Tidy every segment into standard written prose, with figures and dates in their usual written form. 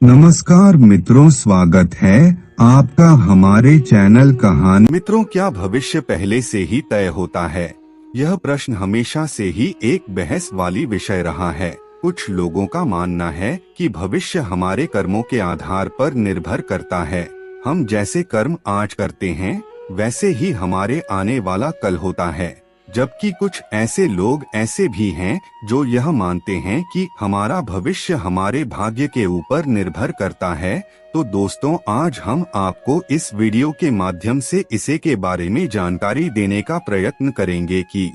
नमस्कार मित्रों, स्वागत है आपका हमारे चैनल कहानी। मित्रों, क्या भविष्य पहले से ही तय होता है? यह प्रश्न हमेशा से ही एक बहस वाली विषय रहा है। कुछ लोगों का मानना है कि भविष्य हमारे कर्मों के आधार पर निर्भर करता है। हम जैसे कर्म आज करते हैं वैसे ही हमारे आने वाला कल होता है। जबकि कुछ ऐसे लोग ऐसे भी हैं जो यह मानते हैं कि हमारा भविष्य हमारे भाग्य के ऊपर निर्भर करता है। तो दोस्तों, आज हम आपको इस वीडियो के माध्यम से इसे के बारे में जानकारी देने का प्रयत्न करेंगे कि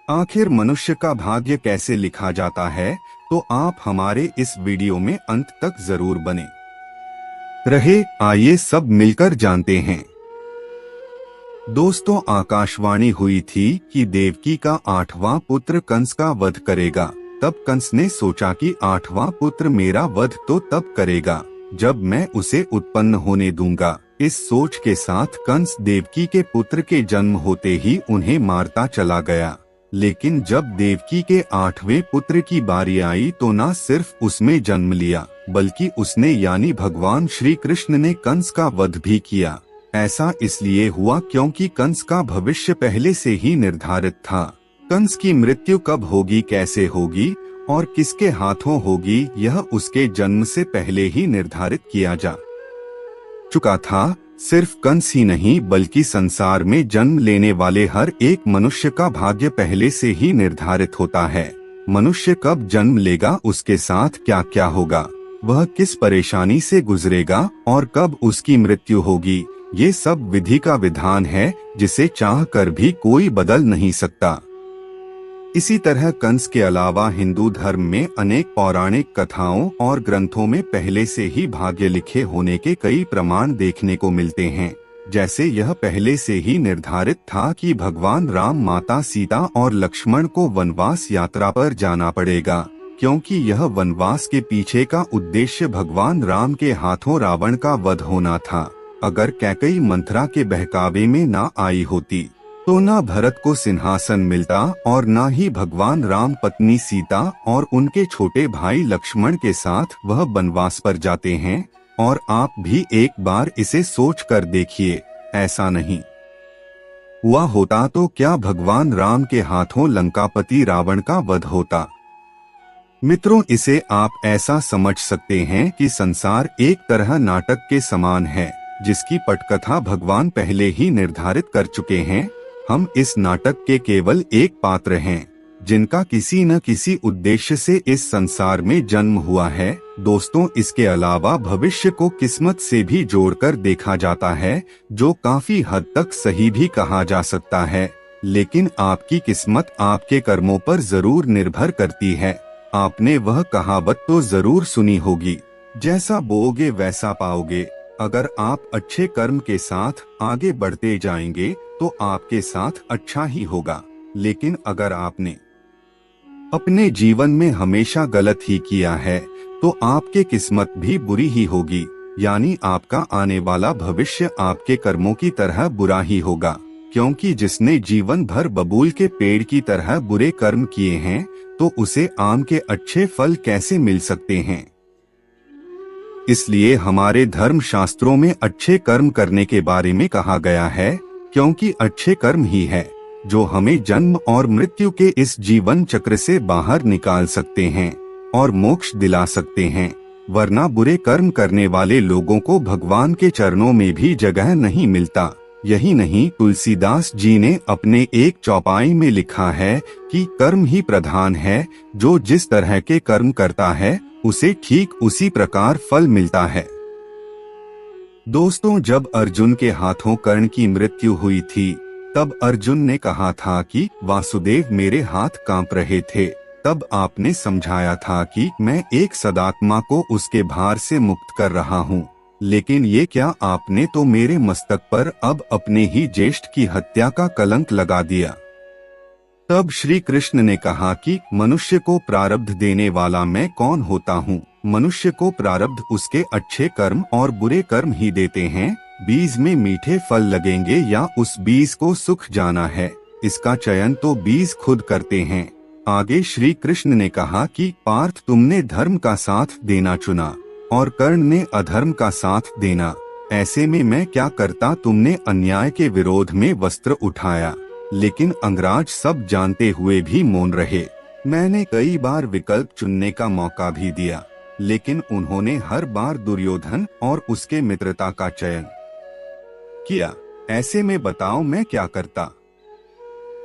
आखिर मनुष्य का भाग्य कैसे लिखा जाता है। तो आप हमारे इस वीडियो में अंत तक जरूर बने रहे। आइए सब मिलकर जानते हैं। दोस्तों, आकाशवाणी हुई थी कि देवकी का 8वां पुत्र कंस का वध करेगा। तब कंस ने सोचा कि 8वां पुत्र मेरा वध तो तब करेगा जब मैं उसे उत्पन्न होने दूंगा। इस सोच के साथ कंस देवकी के पुत्र के जन्म होते ही उन्हें मारता चला गया। लेकिन जब देवकी के 8वें पुत्र की बारी आई तो न सिर्फ उसमें जन्म लिया बल्कि उसने यानी भगवान श्री कृष्ण ने कंस का वध भी किया। ऐसा इसलिए हुआ क्योंकि कंस का भविष्य पहले से ही निर्धारित था। कंस की मृत्यु कब होगी, कैसे होगी और किसके हाथों होगी, यह उसके जन्म से पहले ही निर्धारित किया जा चुका था। सिर्फ कंस ही नहीं बल्कि संसार में जन्म लेने वाले हर एक मनुष्य का भाग्य पहले से ही निर्धारित होता है। मनुष्य कब जन्म लेगा, उसके साथ क्या क्या होगा, वह किस परेशानी से गुजरेगा और कब उसकी मृत्यु होगी, ये सब विधि का विधान है जिसे चाह कर भी कोई बदल नहीं सकता। इसी तरह कंस के अलावा हिंदू धर्म में अनेक पौराणिक कथाओं और ग्रंथों में पहले से ही भाग्य लिखे होने के कई प्रमाण देखने को मिलते हैं। जैसे यह पहले से ही निर्धारित था कि भगवान राम, माता सीता और लक्ष्मण को वनवास यात्रा पर जाना पड़ेगा, क्योंकि यह वनवास के पीछे का उद्देश्य भगवान राम के हाथों रावण का वध होना था। अगर कैकेयी मंथरा के बहकावे में ना आई होती तो न भरत को सिंहासन मिलता और न ही भगवान राम पत्नी सीता और उनके छोटे भाई लक्ष्मण के साथ वह वनवास पर जाते हैं। और आप भी एक बार इसे सोच कर देखिए, ऐसा नहीं हुआ होता तो क्या भगवान राम के हाथों लंकापति रावण का वध होता? मित्रों, इसे आप ऐसा समझ सकते हैं कि संसार एक तरह नाटक के समान है जिसकी पटकथा भगवान पहले ही निर्धारित कर चुके हैं। हम इस नाटक के केवल एक पात्र हैं जिनका किसी न किसी उद्देश्य से इस संसार में जन्म हुआ है। दोस्तों, इसके अलावा भविष्य को किस्मत से भी जोड़कर देखा जाता है, जो काफी हद तक सही भी कहा जा सकता है। लेकिन आपकी किस्मत आपके कर्मों पर जरूर निर्भर करती है। आपने वह कहावत तो जरूर सुनी होगी, जैसा बोओगे वैसा पाओगे। अगर आप अच्छे कर्म के साथ आगे बढ़ते जाएंगे तो आपके साथ अच्छा ही होगा। लेकिन अगर आपने अपने जीवन में हमेशा गलत ही किया है तो आपकी किस्मत भी बुरी ही होगी, यानी आपका आने वाला भविष्य आपके कर्मों की तरह बुरा ही होगा। क्योंकि जिसने जीवन भर बबूल के पेड़ की तरह बुरे कर्म किए हैं तो उसे आम के अच्छे फल कैसे मिल सकते हैं। इसलिए हमारे धर्म शास्त्रों में अच्छे कर्म करने के बारे में कहा गया है, क्योंकि अच्छे कर्म ही है जो हमें जन्म और मृत्यु के इस जीवन चक्र से बाहर निकाल सकते हैं और मोक्ष दिला सकते हैं। वरना बुरे कर्म करने वाले लोगों को भगवान के चरणों में भी जगह नहीं मिलता। यही नहीं, तुलसीदास जी ने अपने एक चौपाई में लिखा है कि कर्म ही प्रधान है, जो जिस तरह के कर्म करता है उसे ठीक उसी प्रकार फल मिलता है। दोस्तों, जब अर्जुन के हाथों कर्ण की मृत्यु हुई थी तब अर्जुन ने कहा था कि वासुदेव, मेरे हाथ कांप रहे थे। तब आपने समझाया था कि मैं एक सदात्मा को उसके भार से मुक्त कर रहा हूँ। लेकिन ये क्या, आपने तो मेरे मस्तक पर अब अपने ही ज्येष्ठ की हत्या का कलंक लगा दिया। तब श्री कृष्ण ने कहा कि मनुष्य को प्रारब्ध देने वाला मैं कौन होता हूँ। मनुष्य को प्रारब्ध उसके अच्छे कर्म और बुरे कर्म ही देते हैं। बीज में मीठे फल लगेंगे या उस बीज को सूख जाना है, इसका चयन तो बीज खुद करते हैं। आगे श्री कृष्ण ने कहा कि पार्थ, तुमने धर्म का साथ देना चुना, और कर्ण ने अधर्म का साथ देना। ऐसे में मैं क्या करता, तुमने अन्याय के विरोध में वस्त्र उठाया, लेकिन अंगराज सब जानते हुए भी मौन रहे। मैंने कई बार विकल्प चुनने का मौका भी दिया, लेकिन उन्होंने हर बार दुर्योधन और उसके मित्रता का चयन किया। ऐसे में बताओ मैं क्या करता।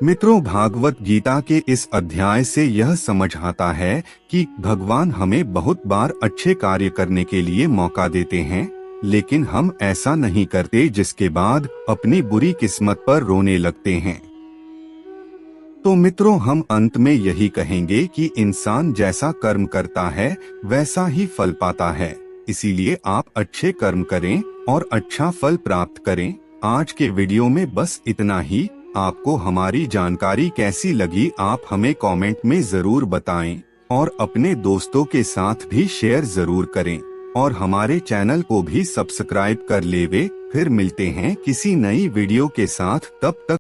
मित्रों, भागवत गीता के इस अध्याय से यह समझ आता है कि भगवान हमें बहुत बार अच्छे कार्य करने के लिए मौका देते हैं, लेकिन हम ऐसा नहीं करते, जिसके बाद अपनी बुरी किस्मत पर रोने लगते हैं। तो मित्रों, हम अंत में यही कहेंगे कि इंसान जैसा कर्म करता है वैसा ही फल पाता है। इसीलिए आप अच्छे कर्म करें और अच्छा फल प्राप्त करें। आज के वीडियो में बस इतना ही। आपको हमारी जानकारी कैसी लगी, आप हमें कमेंट में जरूर बताएं और अपने दोस्तों के साथ भी शेयर जरूर करें और हमारे चैनल को भी सब्सक्राइब कर लेवे। फिर मिलते हैं किसी नई वीडियो के साथ, तब तक